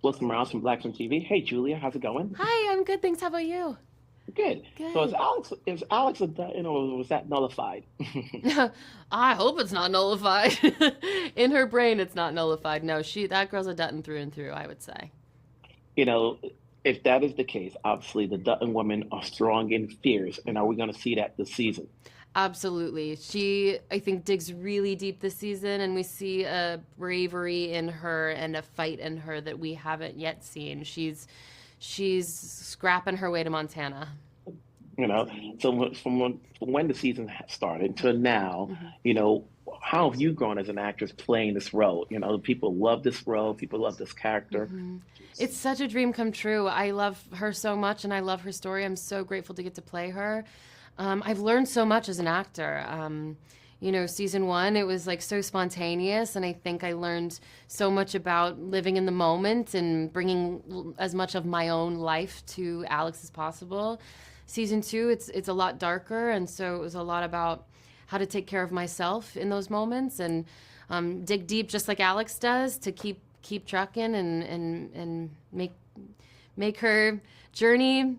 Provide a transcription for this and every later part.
Wilson Morales from Black from TV. Hey, Julia, how's it going? Hi, I'm good, thanks. How about you? Good. So Good. Is Alex a Dutton or was that nullified? I hope it's not nullified. In her brain, it's not nullified. No, that girl's a Dutton through and through, I would say. you know, if that is the case, obviously the Dutton women are strong and fierce, and are we going to see that this season? Absolutely. She, I think, digs really deep this season, and we see a bravery in her and a fight in her that we haven't yet seen. She's scrapping her way to Montana. You know, from when the season started to now, Mhm. how have you grown as an actress playing this role? People love this role, people love this character. Mhm. It's such a dream come true. I love her so much and I love her story. I'm so grateful to get to play her. I've learned so much as an actor. Season one, it was like so spontaneous, and I think I learned so much about living in the moment and bringing as much of my own life to Alex as possible. Season two, it's a lot darker, and so it was a lot about how to take care of myself in those moments and dig deep, just like Alex does, to keep trucking and make her journey,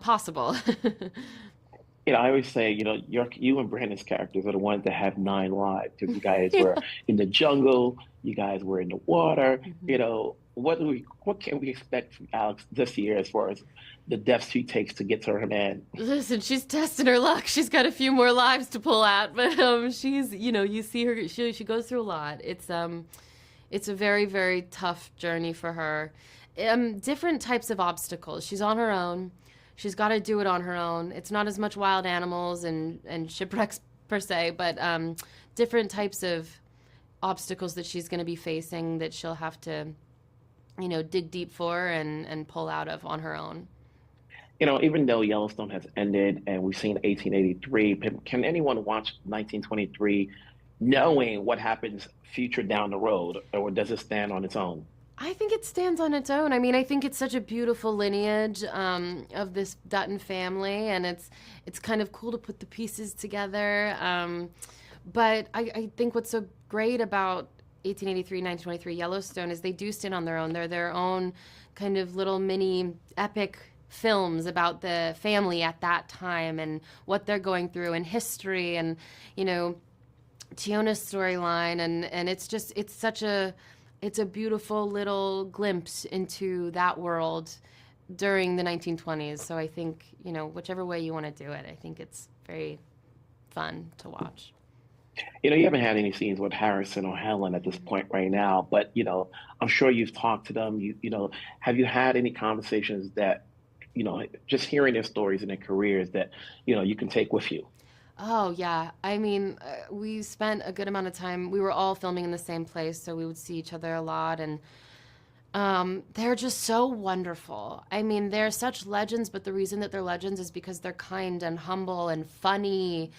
possible. I always say, you and Brandon's characters are the ones that have nine lives because you guys were in the jungle, you guys were in the water. What can we expect from Alex this year as far as the depths she takes to get to her man? Listen, she's testing her luck. She's got a few more lives to pull out, but she's, you see her. She goes through a lot. It's a very very tough journey for her. Different types of obstacles. She's on her own. She's got to do it on her own. It's not as much wild animals and shipwrecks per se, but different types of obstacles that she's going to be facing that she'll have to, dig deep for and pull out of on her own. Even though Yellowstone has ended and we've seen 1883, can anyone watch 1923 knowing what happens future down the road, or does it stand on its own? I think it stands on its own. I mean, I think it's such a beautiful lineage of this Dutton family, and it's kind of cool to put the pieces together. But I think what's so great about 1883, 1923 Yellowstone is they do stand on their own. They're their own kind of little mini epic films about the family at that time and what they're going through and history and, you know, Tiona's storyline. And it's a beautiful little glimpse into that world during the 1920s. So I think, whichever way you want to do it, I think it's very fun to watch. You haven't had any scenes with Harrison or Helen at this point right now, but I'm sure you've talked to them. Have you had any conversations that, just hearing their stories and their careers that, you can take with you? Oh, yeah. I mean, we spent a good amount of time. We were all filming in the same place, so we would see each other a lot. And they're just so wonderful. I mean, they're such legends, but the reason that they're legends is because they're kind and humble and funny.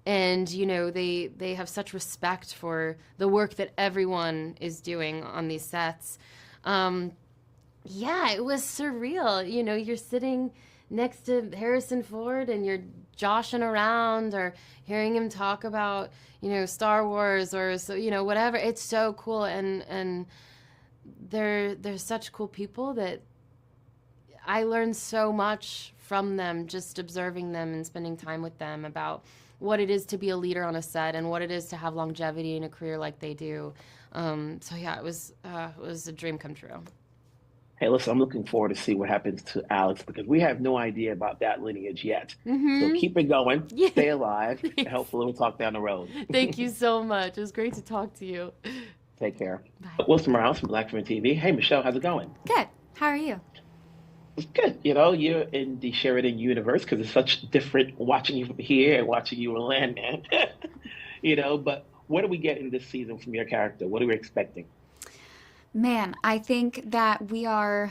And, they have such respect for the work that everyone is doing on these sets. Um, yeah, it was surreal. You're sitting next to Harrison Ford and you're joshing around or hearing him talk about, Star Wars or so, whatever. It's so cool and they're such cool people that I learned so much from them just observing them and spending time with them about what it is to be a leader on a set and what it is to have longevity in a career like they do. So yeah, it was a dream come true. Hey, listen, I'm looking forward to see what happens to Alex because we have no idea about that lineage yet. So Mm-hmm. keep it going, Yeah. stay alive, and Thanks. hopefully we'll talk down the road. Thank you so much. It was great to talk to you. Take care. Bye. Wilson Morales from Black Film TV. Hey, Michelle, how's it going? Good. How are you? It's good. You're in the Sheridan universe because it's such different watching you from here and watching you in Landman. But what do we get in this season from your character? What are we expecting? Man, I think that we are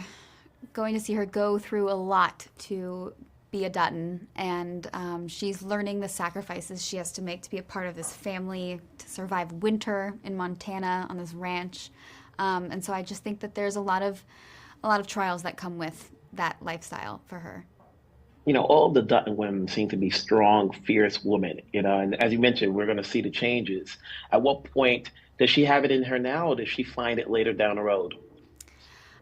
going to see her go through a lot to be a Dutton, and she's learning the sacrifices she has to make to be a part of this family, to survive winter in Montana on this ranch. And so I just think that there's a lot of trials that come with that lifestyle for her. All the Dutton women seem to be strong, fierce women, and as you mentioned, we're going to see the changes. At what point does she have it in her now, or does she find it later down the road?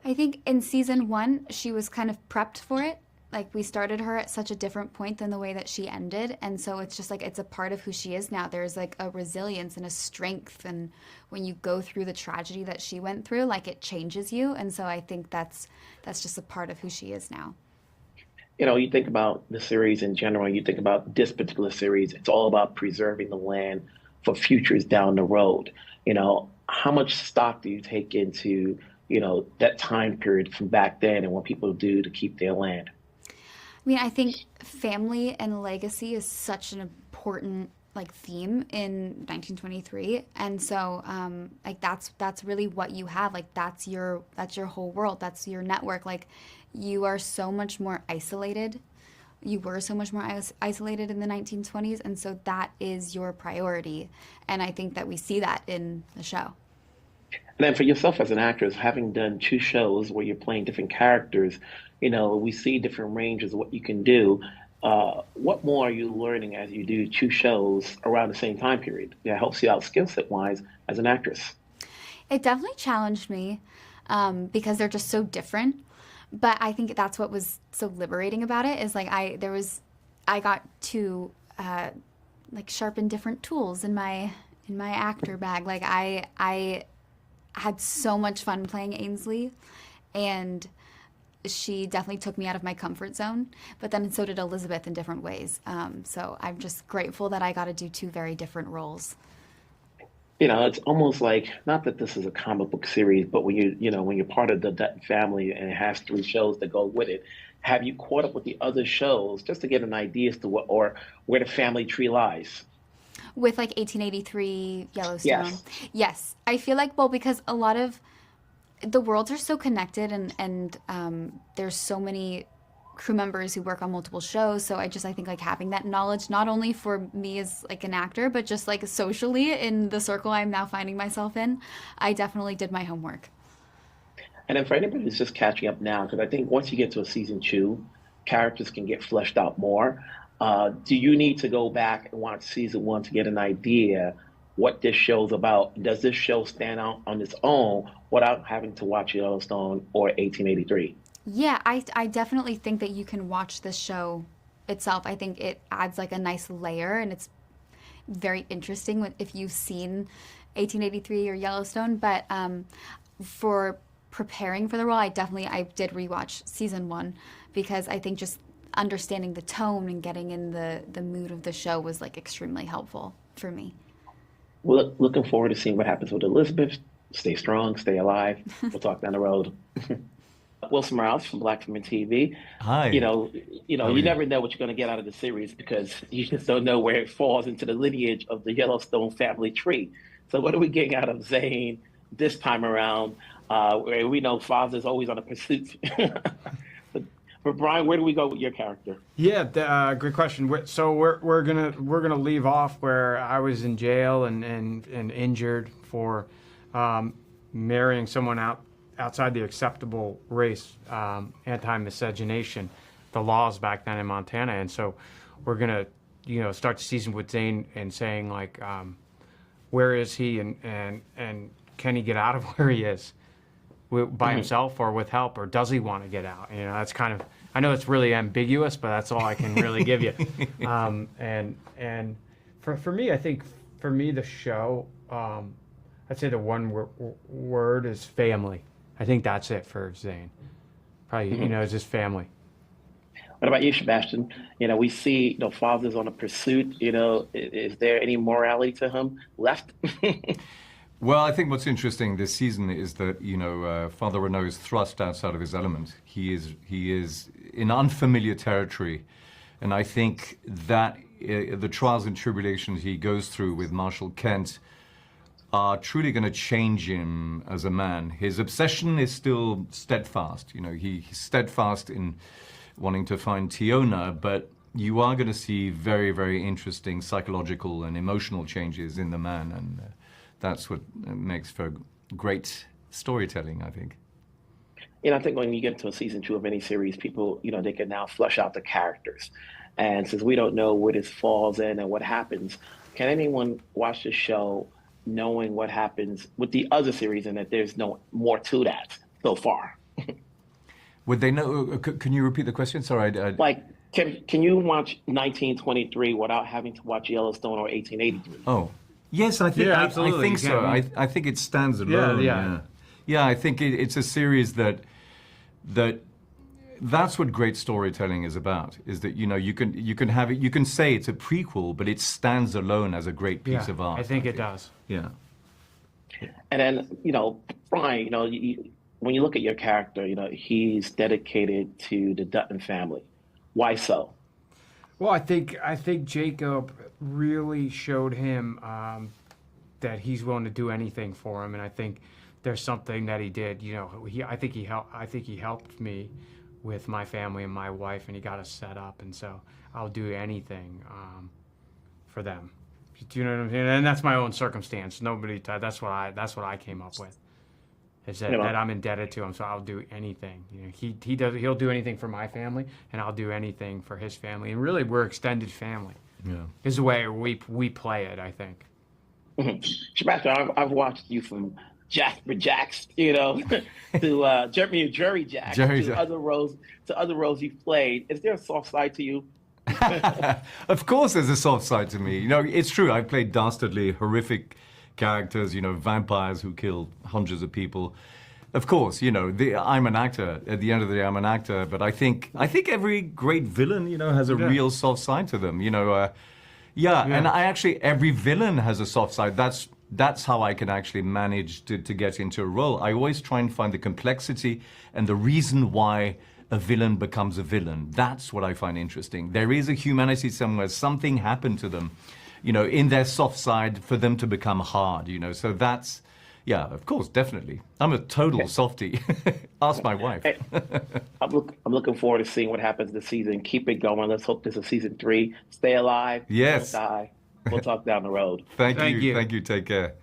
I think in season 1, she was kind of prepped for it. Like, we started her at such a different point than the way that she ended. And so it's just like, it's a part of who she is now. There's like a resilience and a strength. And when you go through the tragedy that she went through, like, it changes you. And so I think that's just a part of who she is now. You think about the series in general, you think about this particular series, it's all about preserving the land for futures down the road. How much stock do you take into, that time period from back then and what people do to keep their land? I mean, I think family and legacy is such an important like theme in 1923, and so like that's really what you have. Like that's your whole world. That's your network. Like you are so much more isolated. You were so much more isolated in the 1920s, and so that is your priority. And I think that we see that in the show. And then for yourself as an actress, having done 2 shows where you're playing different characters, we see different ranges of what you can do. What more are you learning as you do 2 shows around the same time period that helps you out skill set wise as an actress? It definitely challenged me because they're just so different. But I think that's what was so liberating about it is like I got to like sharpen different tools in my actor bag. Like I had so much fun playing Ainsley, and she definitely took me out of my comfort zone, but then so did Elizabeth in different ways. So I'm just grateful that I got to do 2 very different roles. It's almost like, not that this is a comic book series, but when you're part of the Dutton family and it has 3 shows that go with it, have you caught up with the other shows just to get an idea as to where the family tree lies? With like 1883, Yellowstone. Yes. Yes. I feel like, well, because a lot of the worlds are so connected and there's so many crew members who work on multiple shows. So I think like having that knowledge, not only for me as like an actor, but just like socially in the circle I'm now finding myself in, I definitely did my homework. And then for anybody who's just catching up now, because I think once you get to a season 2, characters can get fleshed out more. Do you need to go back and watch season 1 to get an idea what this show's about? Does this show stand out on its own without having to watch Yellowstone or 1883? Yeah, I definitely think that you can watch this show itself. I think it adds like a nice layer, and it's very interesting if you've seen 1883 or Yellowstone. But for preparing for the role, I did rewatch season 1 because I think just understanding the tone and getting in the mood of the show was like extremely helpful for me. Well, looking forward to seeing what happens with Elizabeth. Stay strong, stay alive. We'll talk down the road. Wilson Morales from Black Women TV. Hi. You never know what you're going to get out of the series because you just don't know where it falls into the lineage of the Yellowstone family tree. So what are we getting out of Zane this time around? Where we know father's always on a pursuit. But Brian, where do we go with your character? Yeah, great question. So we're gonna leave off where I was in jail and injured for marrying someone outside the acceptable race, anti-miscegenation, the laws back then in Montana, and so we're gonna start the season with Zane and saying like, where is he and can he get out of where he is? By himself or with help, or does he want to get out? That's kind of, I know it's really ambiguous, but that's all I can really give you. And for me, I think for me the show, I'd say the one word is family. I think that's it for Zane. Probably, it's just family. What about you, Sebastian? We see father's on a pursuit. Is there any morality to him left? Well, I think what's interesting this season is that Father Renaud is thrust outside of his element. He is in unfamiliar territory, and I think that the trials and tribulations he goes through with Marshal Kent are truly going to change him as a man. His obsession is still steadfast. He's steadfast in wanting to find Tiona, but you are going to see very, very interesting psychological and emotional changes in the man, and that's what makes for great storytelling, I think. I think when you get to a season 2 of any series, people, they can now flesh out the characters. And since we don't know where this falls in and what happens, can anyone watch the show knowing what happens with the other series and that there's no more to that so far? Would they know? Can you repeat the question? Sorry. Like, can you watch 1923 without having to watch Yellowstone or 1883? Oh, yes, I think Yeah, I absolutely. think You so. can't- I think it stands alone. yeah. Yeah, I think it's a series that's what great storytelling is about. Is that you can have it. You can say it's a prequel, but it stands alone as a great piece of art. I think it does. Yeah. And then, Brian, when you look at your character, he's dedicated to the Dutton family. Why so? Well, I think Jacob really showed him that he's willing to do anything for him, and I think there's something that he did. I think he helped me with my family and my wife, and he got us set up, and so I'll do anything for them. Do you know what I'm saying? And that's my own circumstance. That's what I came up with. Is that I'm indebted to him, so I'll do anything. He'll do anything for my family, and I'll do anything for his family. And really, we're extended family. Yeah. Is the way we play it, I think. Sebastian, I've watched you from Jasper Jacks, to Jury Jacks, to other roles you've played. Is there a soft side to you? Of course, there's a soft side to me. It's true. I've played dastardly, horrific characters. Vampires who kill hundreds of people. Of course, I'm an actor. At the end of the day, I'm an actor. But I think every great villain, has a real soft side to them. And every villain has a soft side. That's how I can actually manage to get into a role. I always try and find the complexity and the reason why a villain becomes a villain. That's what I find interesting. There is a humanity somewhere. Something happened to them, in their soft side for them to become hard, So that's, yeah, of course, definitely. I'm a total softie. Ask my wife. Hey, I'm looking forward to seeing what happens this season. Keep it going. Let's hope this is season 3. Stay alive. Yes. Don't die. We'll talk down the road. Thank you. Thank you. Take care.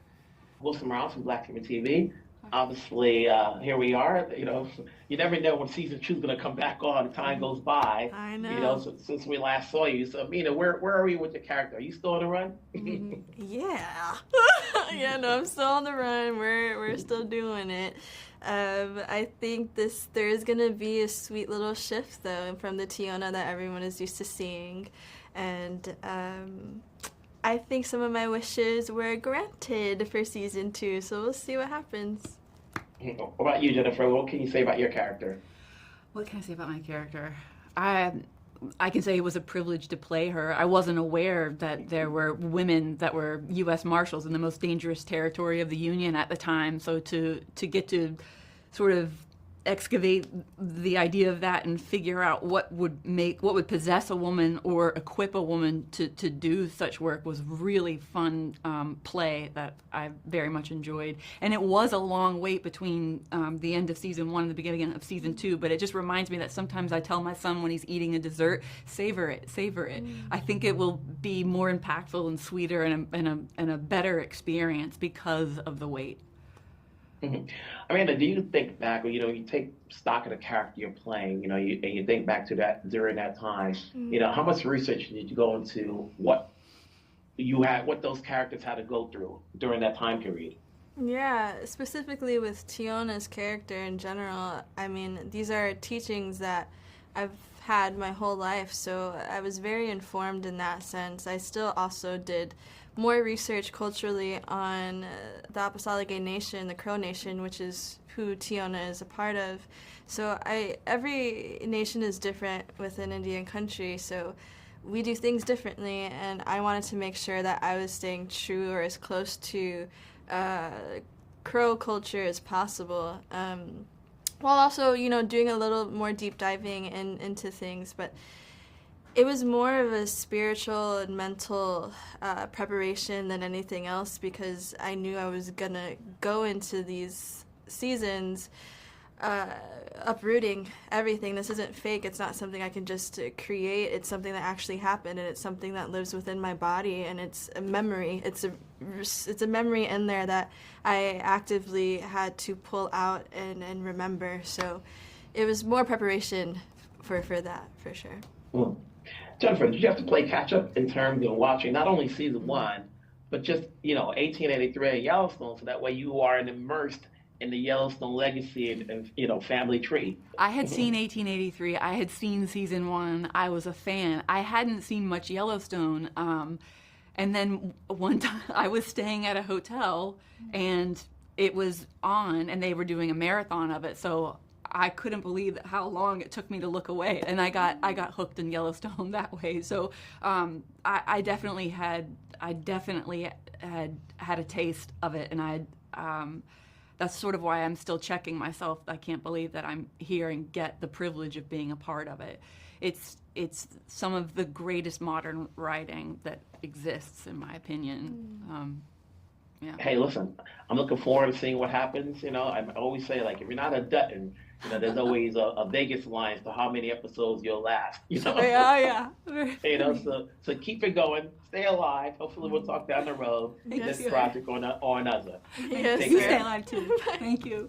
Wilson Morales from Black Human TV. Obviously, here we are. You never know when season 2 is going to come back on. Time goes by. I know. Since we last saw you. So, Aminah, where are we with your character? Are you still on the run? Yeah. Yeah, no, I'm still on the run. We're still doing it. I think there is going to be a sweet little shift, though, from the Tiona that everyone is used to seeing. And I think some of my wishes were granted for season 2, so we'll see what happens. What about you, Jennifer? What can you say about your character? What can I say about my character? I can say it was a privilege to play her. I wasn't aware that there were women that were U.S. Marshals in the most dangerous territory of the Union at the time. So to get to sort of excavate the idea of that and figure out what would possess a woman or equip a woman to do such work was really fun play that I very much enjoyed. And it was a long wait between the end of season 1 and the beginning of season 2, but it just reminds me that sometimes I tell my son when he's eating a dessert, savor it. I think it will be more impactful and sweeter and a better experience because of the wait. Mm-hmm. Amanda, do you think back, you take stock of the character you're playing, and you think back to that during that time, how much research did you go into what those characters had to go through during that time period? Yeah, specifically with Tiona's character in general, I mean, these are teachings that I've had my whole life, so I was very informed in that sense. I still also did more research culturally on the Apostolic Nation, the Crow Nation, which is who Tiona is a part of. So every nation is different within Indian country, so we do things differently, and I wanted to make sure that I was staying true or as close to Crow culture as possible, while also, doing a little more deep diving into things. But it was more of a spiritual and mental preparation than anything else, because I knew I was going to go into these seasons uprooting everything. This isn't fake. It's not something I can just create. It's something that actually happened, and it's something that lives within my body, and it's a memory. It's a memory in there that I actively had to pull out and remember. So it was more preparation for that, for sure. Mm. Jennifer, did you have to play catch-up in terms of watching not only season 1, but just, 1883 and Yellowstone, so that way you are immersed in the Yellowstone legacy and family tree. I had seen 1883. I had seen season 1. I was a fan. I hadn't seen much Yellowstone. And then one time I was staying at a hotel and it was on and they were doing a marathon of it. So I couldn't believe how long it took me to look away. And I got hooked in Yellowstone that way. So I definitely had a taste of it. And that's sort of why I'm still checking myself. I can't believe that I'm here and get the privilege of being a part of it. It's some of the greatest modern writing that exists, in my opinion. Yeah. Hey, listen, I'm looking forward to seeing what happens. I always say, like, if you're not a Dutton, there's always a Vegas line as to how many episodes you'll last. Yeah. So keep it going, stay alive. Hopefully, we'll talk down the road. Yes, This project or another. Yes, You stay alive too. Thank you.